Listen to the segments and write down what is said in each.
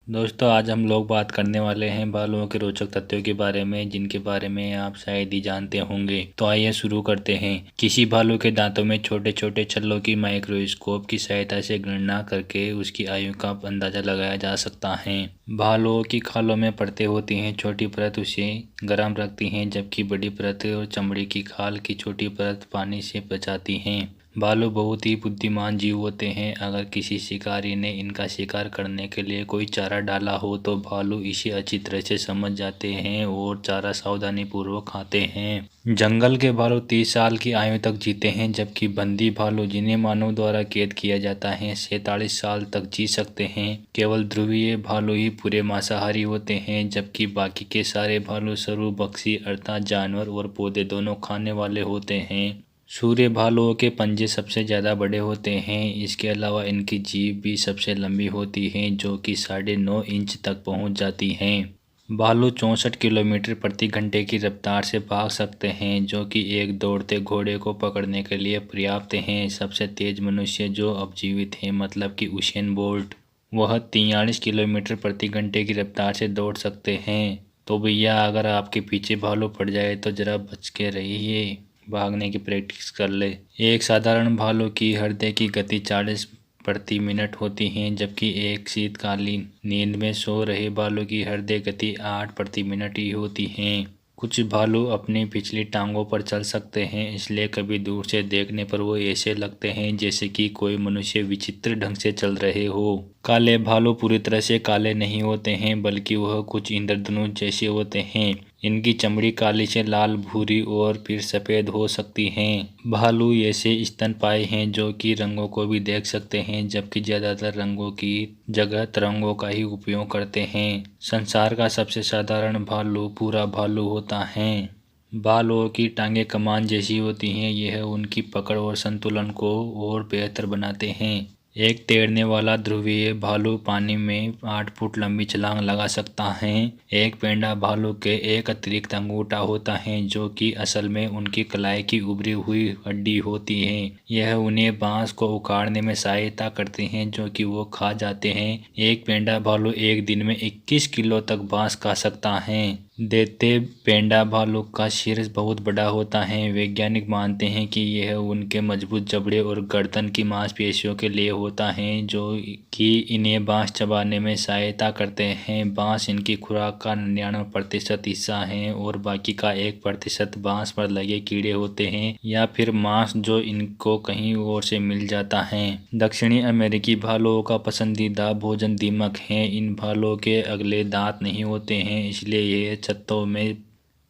दोस्तों, आज हम लोग बात करने वाले हैं भालुओं के रोचक तथ्यों के बारे में, जिनके बारे में आप शायद ही जानते होंगे। तो आइए शुरू करते हैं। किसी भालू के दांतों में छोटे छोटे छल्लों की माइक्रोस्कोप की सहायता से गणना करके उसकी आयु का अंदाजा लगाया जा सकता है। भालुओं की खालों में परतें होती हैं। छोटी परत उसे गर्म रखती हैं, जबकि बड़ी परत और चमड़ी की खाल की छोटी परत पानी से बचाती हैं। भालू बहुत ही बुद्धिमान जीव होते हैं। अगर किसी शिकारी ने इनका शिकार करने के लिए कोई चारा डाला हो तो भालू इसे अच्छी तरह से समझ जाते हैं और चारा सावधानी पूर्वक खाते हैं। जंगल के भालू 30 साल की आयु तक जीते हैं, जबकि बंदी भालू, जिन्हें मानव द्वारा कैद किया जाता है, 47 साल तक जी सकते हैं। केवल ध्रुवीय भालू ही पूरे मांसाहारी होते हैं, जबकि बाकी के सारे भालू सर्वभक्षी अर्थात जानवर और पौधे दोनों खाने वाले होते हैं। सूर्य भालुओं के पंजे सबसे ज़्यादा बड़े होते हैं। इसके अलावा इनकी जीभ भी सबसे लंबी होती है, जो कि 9.5 इंच तक पहुंच जाती हैं। भालू 64 किलोमीटर प्रति घंटे की रफ्तार से भाग सकते हैं, जो कि एक दौड़ते घोड़े को पकड़ने के लिए पर्याप्त हैं। सबसे तेज मनुष्य जो अब जीवित हैं, मतलब कि उसेन बोल्ट, वह 43 किलोमीटर प्रति घंटे की रफ्तार से दौड़ सकते हैं। तो भैया, अगर आपके पीछे भालू पड़ जाए तो ज़रा बच के रहिए, भागने की प्रैक्टिस कर ले। एक साधारण भालू की हृदय की गति 40 प्रति मिनट होती है, जबकि एक शीतकालीन नींद में सो रहे भालू की हृदय गति 8 प्रति मिनट ही होती है। कुछ भालू अपनी पिछली टांगों पर चल सकते हैं, इसलिए कभी दूर से देखने पर वो ऐसे लगते हैं जैसे कि कोई मनुष्य विचित्र ढंग से चल रहे हो। काले भालू पूरी तरह से काले नहीं होते हैं, बल्कि वह कुछ इंद्रधनुष जैसे होते हैं। इनकी चमड़ी काली से लाल, भूरी और फिर सफ़ेद हो सकती है। भालू ऐसे स्तनपायी हैं जो कि रंगों को भी देख सकते हैं, जबकि ज़्यादातर रंगों की जगह तरंगों का ही उपयोग करते हैं। संसार का सबसे साधारण भालू भूरा भालू होता है। भालुओं की टांगें कमान जैसी होती हैं। यह उनकी पकड़ और संतुलन को और बेहतर बनाते हैं। एक तैरने वाला ध्रुवीय भालू पानी में 8 फुट लंबी छलांग लगा सकता है। एक पेंडा भालू के एक अतिरिक्त अंगूठा होता है, जो कि असल में उनकी कलाई की उभरी हुई हड्डी होती है। यह उन्हें बांस को उखाड़ने में सहायता करते हैं, जो कि वो खा जाते हैं। एक पेंडा भालू एक दिन में 21 किलो तक बांस खा सकता है। देते पेंडा भालू का सिर बहुत बड़ा होता है। वैज्ञानिक मानते हैं कि यह उनके मजबूत जबड़े और गर्दन की मांसपेशियों के लिए होता है, जो कि इन्हें बांस चबाने में सहायता करते हैं। बांस इनकी खुराक का 99% हिस्सा है और बाकी का 1% बांस पर लगे कीड़े होते हैं या फिर मांस जो इनको कहीं और से मिल जाता है। दक्षिणी अमेरिकी भालुओं का पसंदीदा भोजन दीमक है। इन भालुओं के अगले दांत नहीं होते हैं, इसलिए ये छत्तों में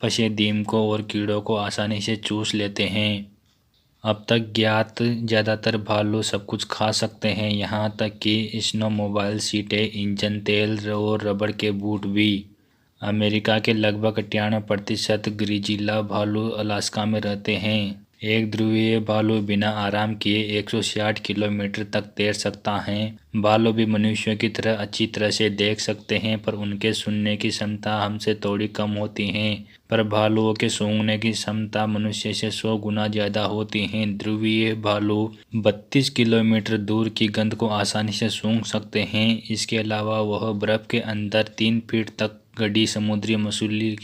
फंसे दीमकों और कीड़ों को आसानी से चूस लेते हैं। अब तक ज्ञात ज़्यादातर भालू सब कुछ खा सकते हैं, यहाँ तक कि स्नोमोबाइल सीटें, इंजन तेल और रबड़ के बूट भी। अमेरिका के लगभग 98% ग्रिजिला भालू अलास्का में रहते हैं। एक ध्रुवीय भालू बिना आराम किए 160 किलोमीटर तक तैर सकता है। भालू भी मनुष्यों की तरह अच्छी तरह से देख सकते हैं, पर उनके सुनने की क्षमता हमसे थोड़ी कम होती है। पर भालुओं के सूंघने की क्षमता मनुष्य से 100 गुना ज़्यादा होती है। ध्रुवीय भालू 32 किलोमीटर दूर की गंध को आसानी से सूंघ सकते हैं। इसके अलावा वह बर्फ़ के अंदर 3 फीट तक गड़ी समुद्री मछली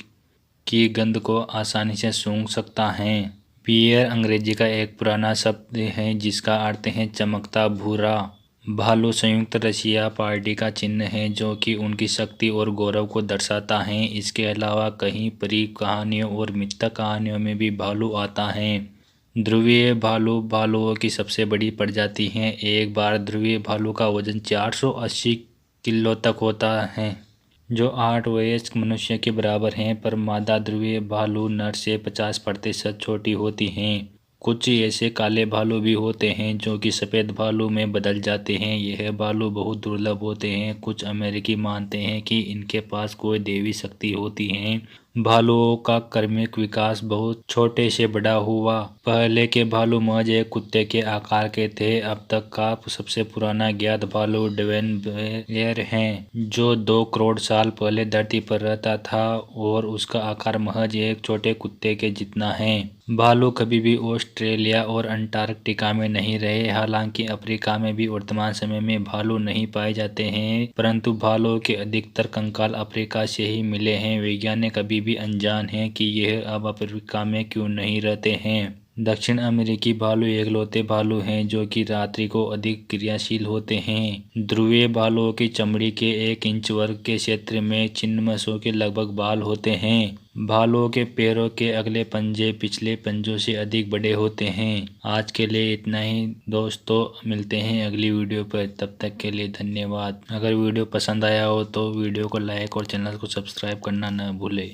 की गंध को आसानी से सूंघ सकता है। पियर अंग्रेजी का एक पुराना शब्द है जिसका अर्थ है चमकता भूरा। भालू संयुक्त रशिया पार्टी का चिन्ह है, जो कि उनकी शक्ति और गौरव को दर्शाता है। इसके अलावा कई परी कहानियों और मिथक कहानियों में भी भालू आता है। ध्रुवीय भालू भालुओं की सबसे बड़ी प्रजाति है। एक बार ध्रुवीय भालू का वजन 480 किलो तक होता है, जो 8 वयस्क मनुष्य के बराबर हैं। पर मादा ध्रुवीय भालू नर से 50% छोटी होती हैं। कुछ ऐसे काले भालू भी होते हैं जो कि सफ़ेद भालू में बदल जाते हैं। यह भालू बहुत दुर्लभ होते हैं। कुछ अमेरिकी मानते हैं कि इनके पास कोई दैवी शक्ति होती है। भालुओं का क्रमिक विकास बहुत छोटे से बड़ा हुआ। पहले के भालू महज एक कुत्ते के आकार के थे। अब तक का सबसे पुराना ज्ञात भालू डेवन बेयर है, जो 2 करोड़ साल पहले धरती पर रहता था और उसका आकार महज एक छोटे कुत्ते के जितना है। भालू कभी भी ऑस्ट्रेलिया और अंटार्कटिका में नहीं रहे। हालांकि अफ्रीका में भी वर्तमान समय में भालू नहीं पाए जाते हैं, परंतु भालुओं के अधिकतर कंकाल अफ्रीका से ही मिले हैं। वैज्ञानिक अभी भी अनजान हैं कि यह अब अफ्रीका में क्यों नहीं रहते हैं। दक्षिण अमेरिकी भालू एकलौते भालू हैं जो कि रात्रि को अधिक क्रियाशील होते हैं। ध्रुवीय भालुओं की चमड़ी के 1 इंच वर्ग के क्षेत्र में चिन्मसों के लगभग बाल होते हैं। भालुओं के पैरों के अगले पंजे पिछले पंजों से अधिक बड़े होते हैं। आज के लिए इतना ही दोस्तों, मिलते हैं अगली वीडियो पर। तब तक के लिए धन्यवाद। अगर वीडियो पसंद आया हो तो वीडियो को लाइक और चैनल को सब्सक्राइब करना न भूलें।